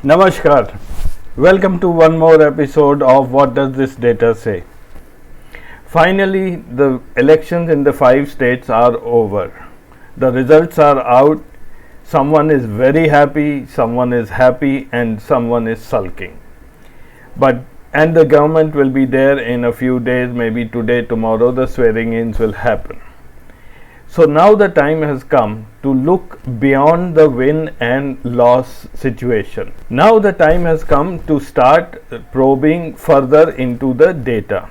Namaskar. Welcome to one more episode of What Does This Data Say? Finally, the elections in the 5 states are over. The results are out. Someone is very happy, someone is happy, and someone is sulking. And the government will be there in a few days, maybe today, tomorrow, the swearing-ins will happen. So now the time has come to look beyond the win and loss situation. Now the time has come to start probing further into the data.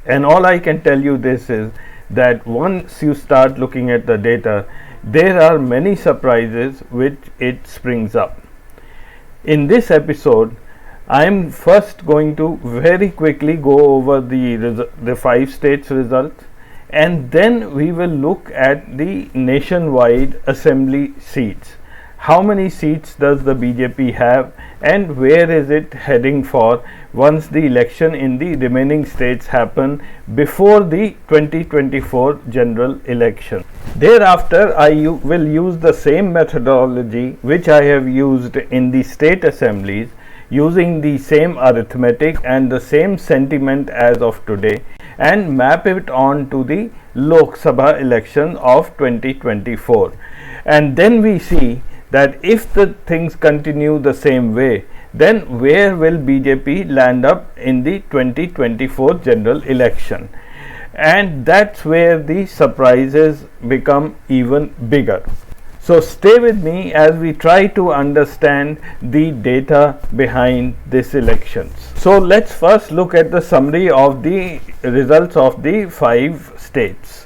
And all I can tell you this is that once you start looking at the data, there are many surprises which it springs up. In this episode, I am first going to very quickly go over the 5 states results, and then we will look at the nationwide assembly seats. How many seats does the BJP have and where is it heading for once the election in the remaining states happen before the 2024 general election. Thereafter, I will use the same methodology which I have used in the state assemblies, using the same arithmetic and the same sentiment as of today, and map it on to the Lok Sabha election of 2024. And then we see that if the things continue the same way, then where will BJP land up in the 2024 general election? And that's where the surprises become even bigger. So stay with me as we try to understand the data behind these elections. So let's first look at the summary of the results of the 5 states.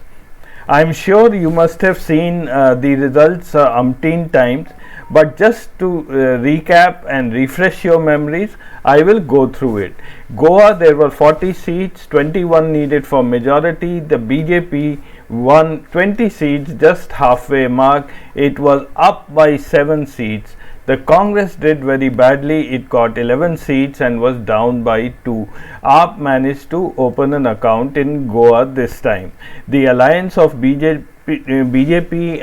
I'm sure you must have seen the results umpteen times, but just to recap and refresh your memories, I will go through it. Goa, there were 40 seats, 21 needed for majority. The BJP won 20 seats, just halfway mark. It was up by 7 seats. The Congress did very badly. It got 11 seats and was down by 2. AAP managed to open an account in Goa this time. The alliance of BJP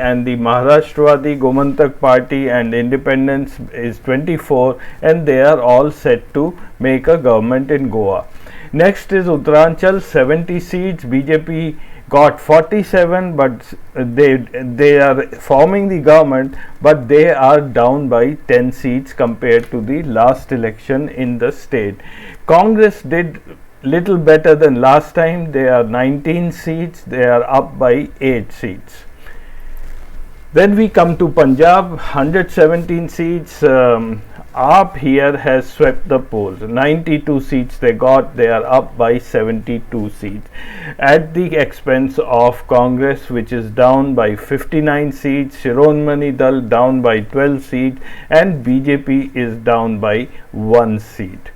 and the Maharashtrawadi Gomantak Party and Independence is 24, and they are all set to make a government in Goa. Next is Uttaranchal, 70 seats. BJP got 47, but they are forming the government, but they are down by 10 seats compared to the last election in the state. Congress did little better than last time. They are 19 seats, they are up by 8 seats. Then we come to Punjab, 117 seats. AAP here has swept the polls. 92 seats they got, they are up by 72 seats at the expense of Congress, which is down by 59 seats, Shiromani Dal down by 12 seats, and BJP is down by 1 seat.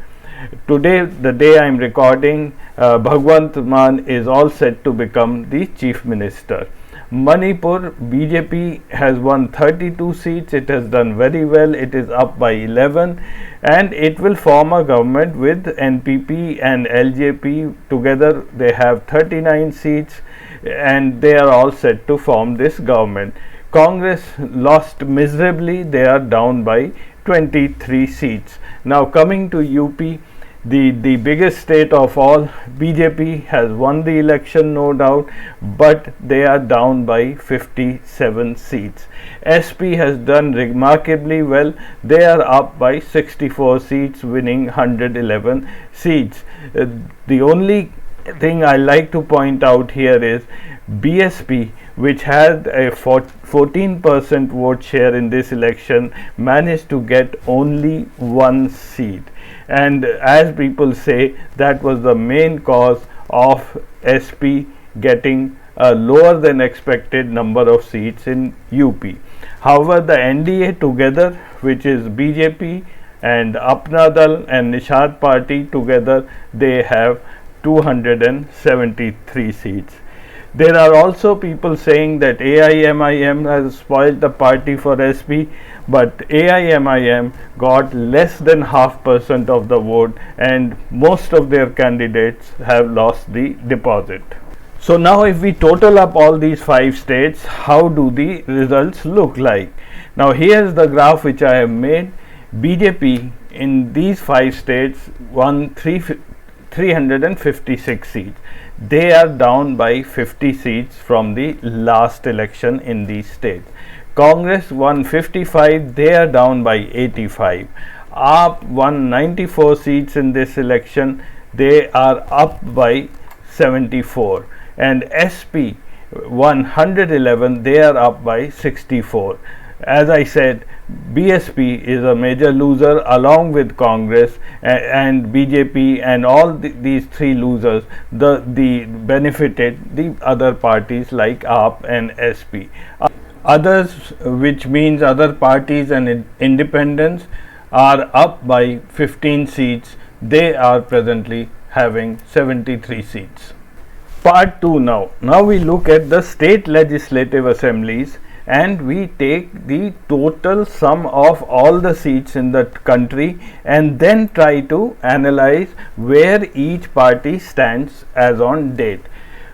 Today, the day I am recording, Bhagwant Mann is all set to become the Chief Minister. Manipur, BJP has won 32 seats. It has done very well. It is up by 11, and it will form a government with NPP and LJP together. They have 39 seats, and they are all set to form this government. Congress lost miserably. They are down by 23 seats. Now coming to UP, the biggest state of all, BJP has won the election, no doubt, but they are down by 57 seats. SP has done remarkably well. They are up by 64 seats, winning 111 seats. The only thing I like to point out here is BSP, which had a 14% vote share in this election, managed to get only 1 seat. And as people say, that was the main cause of SP getting a lower than expected number of seats in UP. However, the NDA together, which is BJP and Apna Dal and Nishad Party together, they have 273 seats. There are also people saying that AIMIM has spoiled the party for SP, but AIMIM got less than 0.5% of the vote, and most of their candidates have lost the deposit. So now if we total up all these 5 states, how do the results look like? Now here is the graph which I have made. BJP in these 5 states won 356 seats. They are down by 50 seats from the last election in these states. Congress won 55, they are down by 85. AAP won 94 seats in this election, they are up by 74. And SP won 111, they are up by 64. As I said, BSP is a major loser along with Congress and BJP, and all these 3 losers the benefited the other parties like AAP and SP. Others, which means other parties and independents, are up by 15 seats. They are presently having 73 seats. Part 2 now. Now we look at the state legislative assemblies and we take the total sum of all the seats in the country and then try to analyze where each party stands as on date.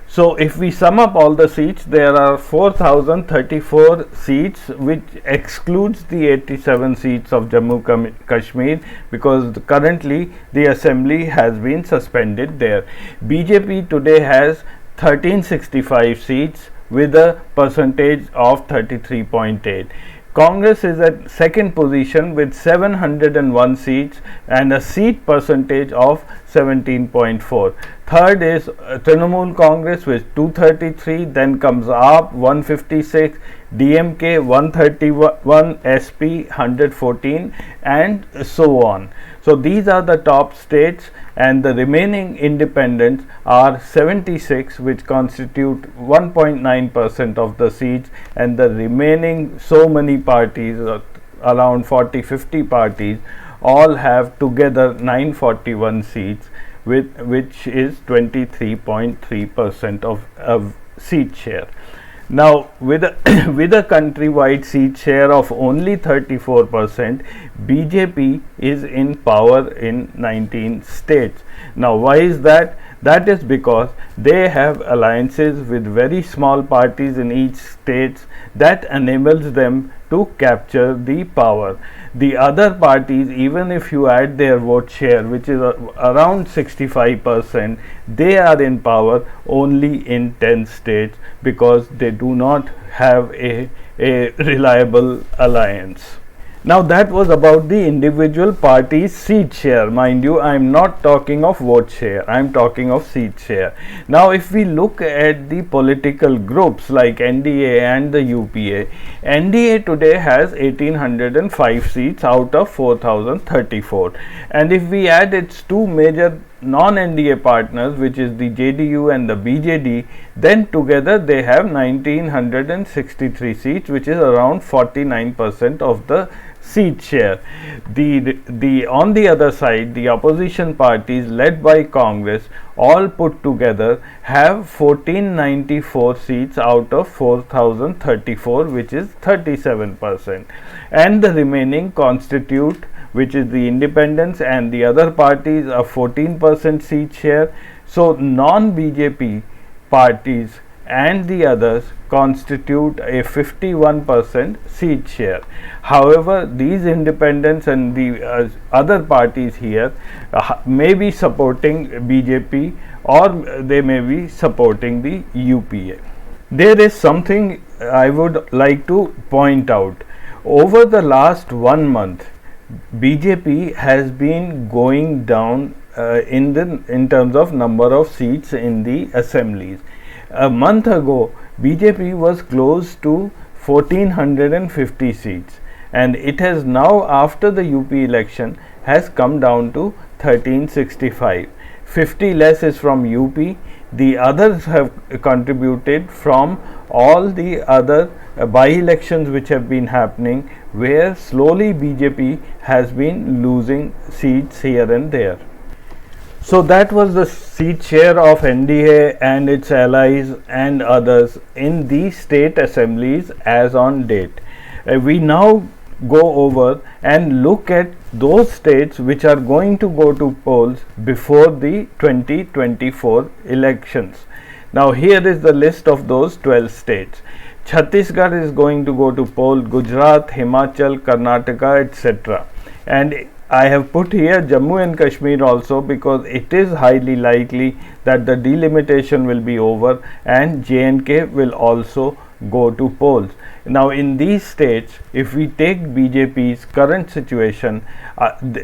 So if we sum up all the seats, there are 4034 seats, which excludes the 87 seats of Jammu Kashmir, because currently the assembly has been suspended there. BJP today has 1365 seats with a percentage of 33.8. Congress is at second position with 701 seats and a seat percentage of 17.4. Third is Trinamool Congress with 233, then comes AAP 156, DMK 131, SP 114, and so on. So these are the top states, and the remaining independents are 76, which constitute 1.9% of the seats, and the remaining so many parties, around 40-50 parties, all have together 941 seats, which is 23.3% of seat share. Now, with a with a countrywide seat share of only 34%, BJP is in power in 19 states. Now, why is that? That is because they have alliances with very small parties in each state that enables them to capture the power. The other parties, even if you add their vote share, which is around 65%, they are in power only in 10 states because they do not have a reliable alliance. Now that was about the individual party's seat share. Mind you, I am not talking of vote share, I am talking of seat share. Now if we look at the political groups like NDA and the UPA, NDA today has 1805 seats out of 4034, and if we add its 2 major non-NDA partners, which is the JDU and the BJD, then together they have 1963 seats, which is around 49% of the seat share. On the other side, the opposition parties led by Congress, all put together, have 1494 seats out of 4034, which is 37%, and the remaining constitute, which is the independents and the other parties, a 14% seat share. So non-BJP parties and the others constitute a 51% seat share. However, these independents and the other parties here may be supporting BJP, or they may be supporting the UPA. There is something I would like to point out. Over the last 1 month, BJP has been going down in terms of number of seats in the assemblies. A month ago, BJP was close to 1450 seats, and it has now, after the UP election, has come down to 1365. 50 less is from UP. The others have contributed from all the other by-elections which have been happening, where slowly BJP has been losing seats here and there. So that was the seat share of NDA and its allies and others in these state assemblies as on date. We now go over and look at those states which are going to go to polls before the 2024 elections. Now here is the list of those 12 states. Chhattisgarh is going to go to poll, Gujarat, Himachal, Karnataka, etc. And I have put here Jammu and Kashmir also because it is highly likely that the delimitation will be over and J&K will also go to polls. Now in these states, if we take BJP's current situation,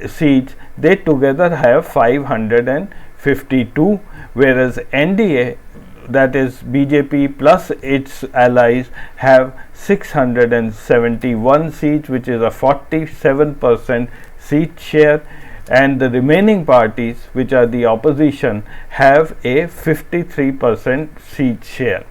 seats, they together have 552, whereas NDA, that is BJP plus its allies, have 671 seats, which is a 47% seat share, and the remaining parties, which are the opposition, have a 53% seat share.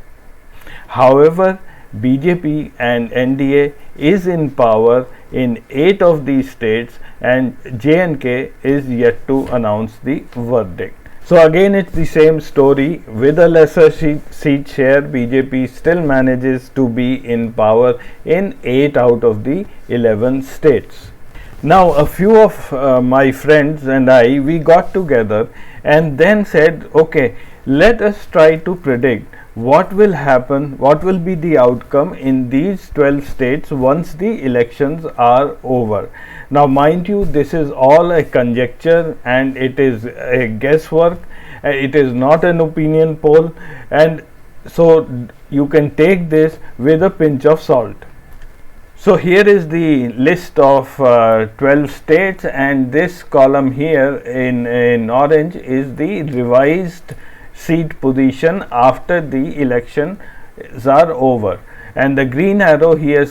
However, BJP and NDA is in power in 8 of these states, and J&K is yet to announce the verdict. So again, it's the same story. With a lesser seat share, BJP still manages to be in power in 8 out of the 11 states. Now a few of my friends and I, we got together and then said, okay, let us try to predict what will happen, what will be the outcome in these 12 states once the elections are over. Now mind you, this is all a conjecture and it is a guesswork, it is not an opinion poll, and so you can take this with a pinch of salt. So here is the list of 12 states, and this column here in orange is the revised seat position after the elections are over, and the green arrow here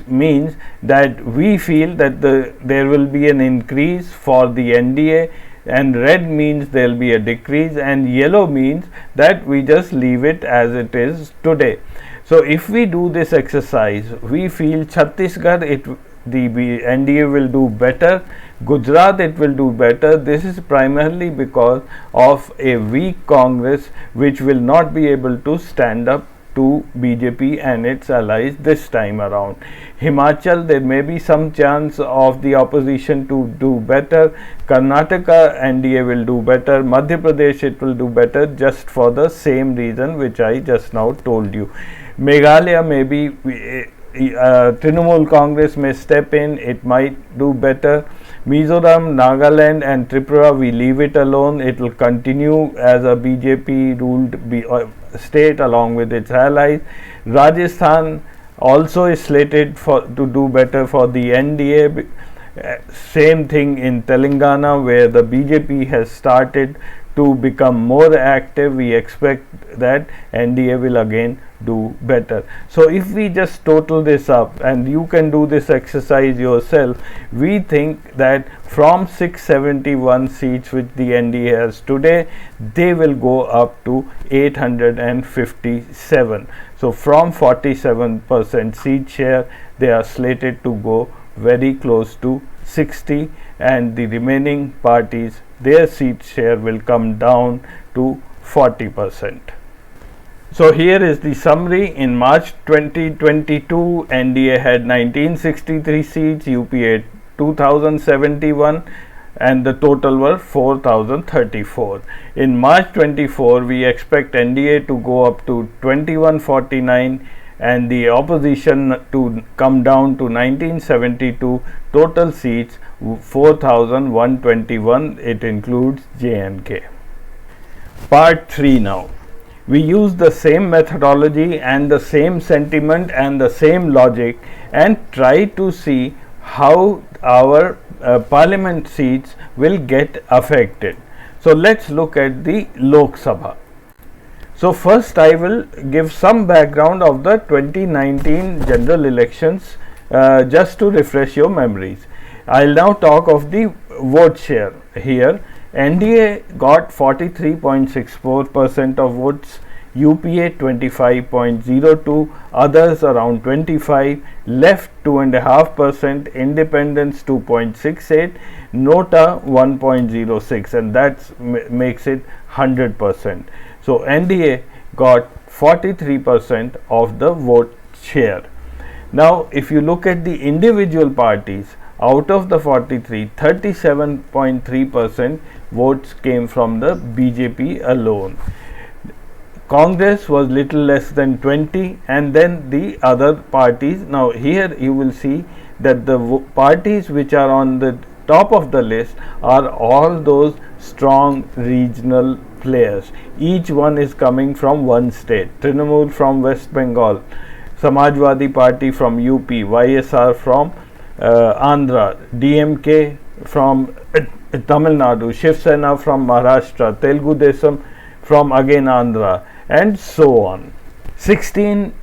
means that we feel that there will be an increase for the NDA, and red means there will be a decrease, and yellow means that we just leave it as it is today. So if we do this exercise, we feel Chhattisgarh, the NDA will do better, Gujarat it will do better. This is primarily because of a weak Congress which will not be able to stand up to BJP and its allies this time around. Himachal, there may be some chance of the opposition to do better. Karnataka, NDA will do better. Madhya Pradesh, it will do better, just for the same reason which I just now told you. Meghalaya, maybe Trinamool Congress may step in, it might do better. Mizoram, Nagaland and Tripura, we leave it alone, it will continue as a BJP ruled state along with its allies. Rajasthan also is slated to do better for the NDA. Same thing in Telangana, where the BJP has started to become more active. We expect that NDA will again do better. So if we just total this up, and you can do this exercise yourself, we think that from 671 seats which the NDA has today, they will go up to 857. So from 47% seat share, they are slated to go very close to 60, and the remaining parties, their seat share will come down to 40%. So here is the summary. In March 2022, NDA had 1963 seats, UPA 2071, and the total were 4034. In March 24, we expect NDA to go up to 2149 and the opposition to come down to 1972. Total seats 4121. It includes J&K. Part 3 now. We use the same methodology and the same sentiment and the same logic and try to see how our parliament seats will get affected. So let's look at the Lok Sabha. So first I will give some background of the 2019 general elections just to refresh your memories. I'll now talk of the vote share here. NDA got 43.64% of votes, UPA 25.02, others around 25, left 2.5%, independents 2.68, Nota 1.06, and that makes it 100%. So NDA got 43% of the vote share. Now if you look at the individual parties, out of the 43, 37.3% votes came from the BJP alone. Congress was little less than 20, and then the other parties. Now here you will see that the parties which are on the top of the list are all those strong regional players. Each one is coming from one state. Trinamool from West Bengal, Samajwadi Party from UP, YSR from Andhra, DMK from Tamil Nadu, Shiv Sena from Maharashtra, Telugu Desam from again Andhra, and so on. 16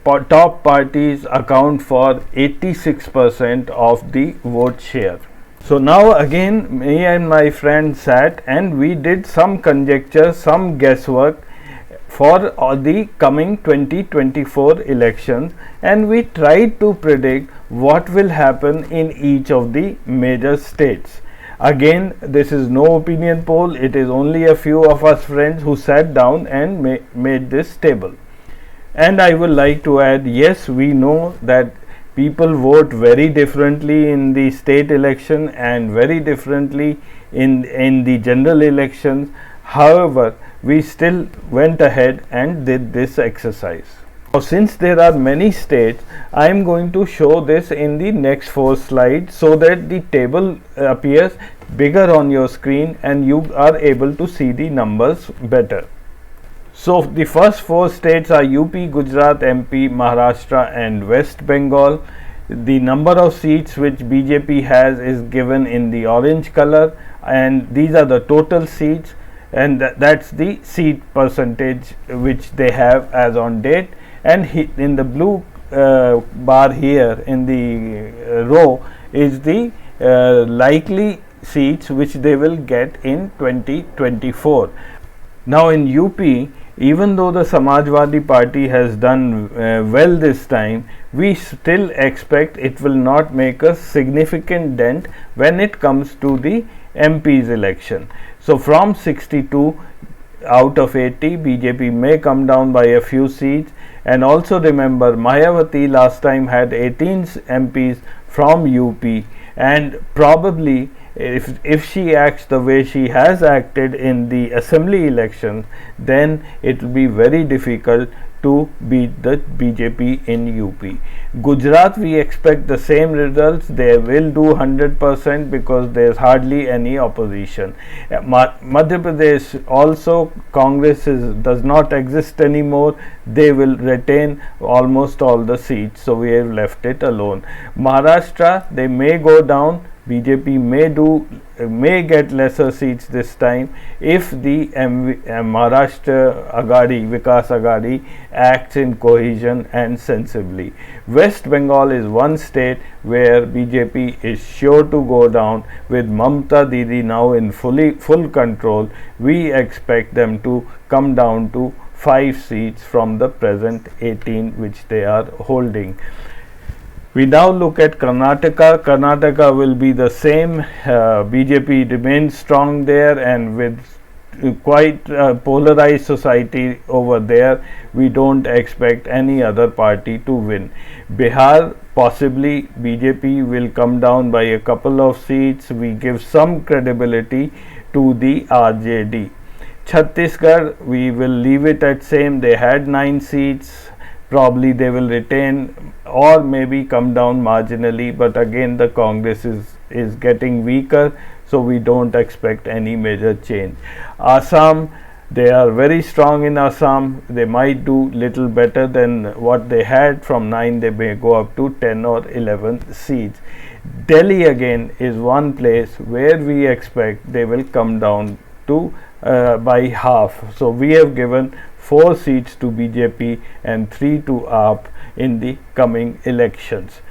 top parties account for 86% of the vote share. So now again me and my friend sat and we did some conjecture, some guesswork for the coming 2024 elections, and we tried to predict what will happen in each of the major states. Again, this is no opinion poll, it is only a few of us friends who sat down and made this table. And I would like to add, yes, we know that people vote very differently in the state election and very differently in the general elections. However, we still went ahead and did this exercise. Now, since there are many states, I am going to show this in the next 4 slides so that the table appears bigger on your screen and you are able to see the numbers better. So the first 4 states are UP, Gujarat, MP, Maharashtra and West Bengal. The number of seats which BJP has is given in the orange color, and these are the total seats, and that's the seat percentage which they have as on date. And in the blue bar here in the row is the likely seats which they will get in 2024. Now in UP, even though the Samajwadi Party has done well this time, we still expect it will not make a significant dent when it comes to the MP's election. So from 62 out of 80, BJP may come down by a few seats. And also remember, Mayawati last time had 18 MPs from UP, and probably if she acts the way she has acted in the assembly elections, then it will be very difficult to beat the BJP in UP. Gujarat, we expect the same results. They will do 100% because there is hardly any opposition. Madhya Pradesh also, Congress does not exist anymore. They will retain almost all the seats, so we have left it alone. Maharashtra, they may go down. BJP may get lesser seats this time if the Maharashtra Agadi, Vikas Agadi acts in cohesion and sensibly. West Bengal is one state where BJP is sure to go down. With Mamta Didi now in full control, we expect them to come down to 5 seats from the present 18 which they are holding. We now look at Karnataka. Karnataka will be the same. BJP remains strong there, and with quite polarized society over there, we don't expect any other party to win. Bihar, possibly BJP will come down by a couple of seats. We give some credibility to the RJD. Chhattisgarh, we will leave it at same. They had 9 seats. Probably they will retain or maybe come down marginally, but again the Congress is getting weaker, so we don't expect any major change. Assam, they are very strong in Assam. They might do little better than what they had. From 9 they may go up to 10 or 11 seats. Delhi again is one place where we expect they will come down to by half. So we have given 4 seats to BJP and 3 to AAP in the coming elections.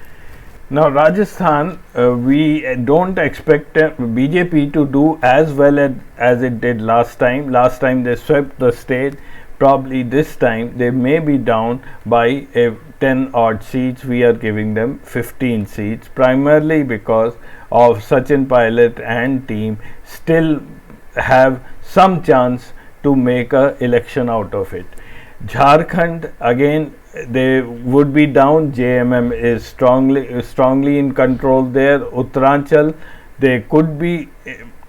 Now Rajasthan, we don't expect BJP to do as well as it did last time. Last time they swept the state. Probably this time they may be down by 10 odd seats. We are giving them 15 seats, primarily because of Sachin Pilot and team still have some chance to make a election out of it. Jharkhand, again they would be down. JMM is strongly in control there. Uttaranchal, they could be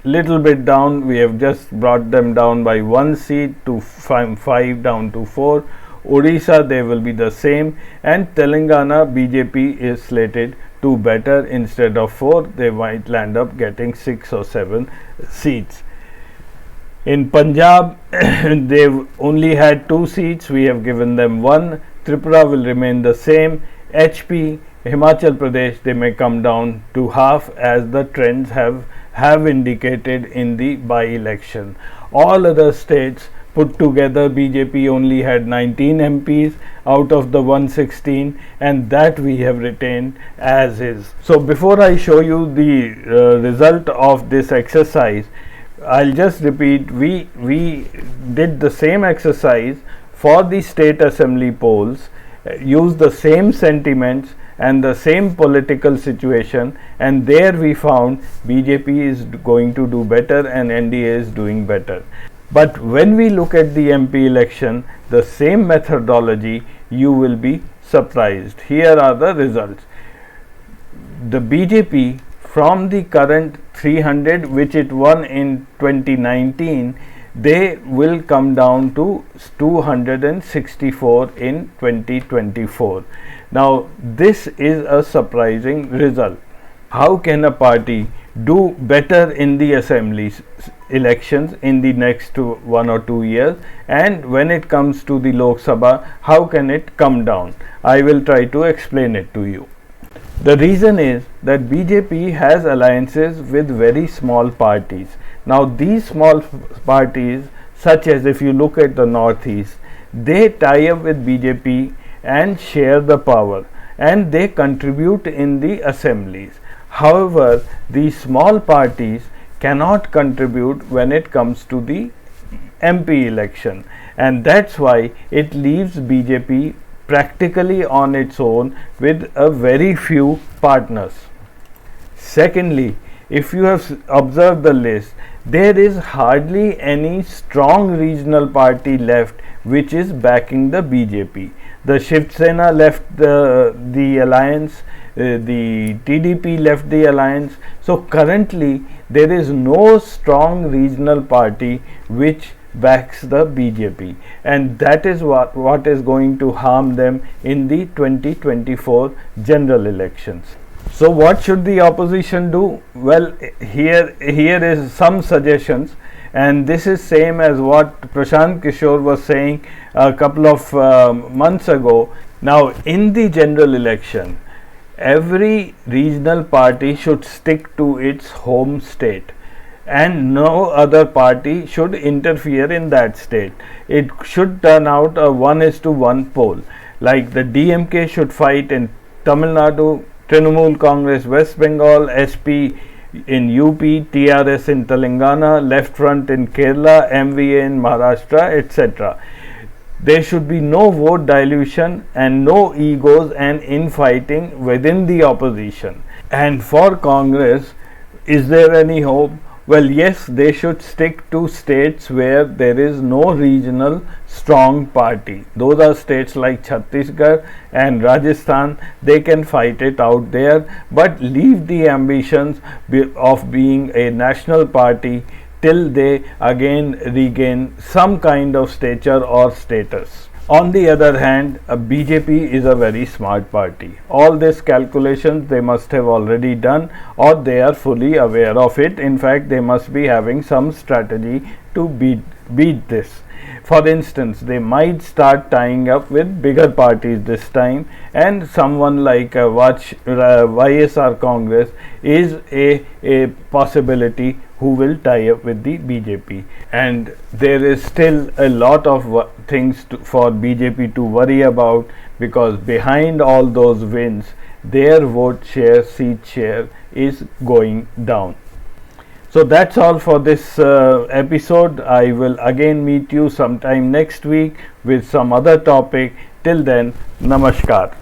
little bit down. We have just brought them down by 1 seat to 5 down to 4. Odisha, they will be the same, and Telangana BJP is slated do better. Instead of 4, they might land up getting 6 or 7 seats. In Punjab, they've only had 2 seats. We have given them 1. Tripura will remain the same. HP, Himachal Pradesh, they may come down to half, as the trends have indicated in the by-election. All other states put together, BJP only had 19 MPs out of the 116, and that we have retained as is. So before I show you the result of this exercise, I'll just repeat, we did the same exercise for the state assembly polls, used the same sentiments and the same political situation, and there we found BJP is going to do better and NDA is doing better. But when we look at the MP election, the same methodology, you will be surprised. Here are the results. The BJP, from the current 300 which it won in 2019, they will come down to 264 in 2024. Now this is a surprising result. How can a party do better in the assemblies elections in the next 1 or 2 years, and when it comes to the Lok Sabha, how can it come down? I will try to explain it to you. The reason is that BJP has alliances with very small parties. Now these small parties, such as if you look at the Northeast, they tie up with BJP and share the power, and they contribute in the assemblies. However, these small parties cannot contribute when it comes to the MP election, and that's why it leaves BJP practically on its own with a very few partners. Secondly, if you have observed the list, there is hardly any strong regional party left which is backing the BJP. The Shiv Sena left the alliance, the TDP left the alliance. So currently there is no strong regional party which backs the BJP, and that is what is going to harm them in the 2024 general elections. So what should the opposition do? Well, here is some suggestions, and this is same as what Prashant Kishore was saying a couple of months ago. Now in the general election, every regional party should stick to its home state, and no other party should interfere in that state. It should turn out a 1:1 poll. Like the DMK should fight in Tamil Nadu, Trinamool Congress West Bengal, SP in UP, TRS in Telangana, Left Front in Kerala, MVA in Maharashtra, etc. There should be no vote dilution and no egos and infighting within the opposition. And for Congress, is there any hope? Well, yes, they should stick to states where there is no regional strong party. Those are states like Chhattisgarh and Rajasthan. They can fight it out there, but leave the ambitions of being a national party till they again regain some kind of stature or status. On the other hand, BJP is a very smart party. All these calculations they must have already done, or they are fully aware of it. In fact, they must be having some strategy to beat this. For instance, they might start tying up with bigger parties this time, and someone like YSR Congress is a possibility who will tie up with the BJP. And there is still a lot of things for BJP to worry about, because behind all those wins, their vote share, seat share is going down. So that's all for this episode. I will again meet you sometime next week with some other topic. Till then, namaskar.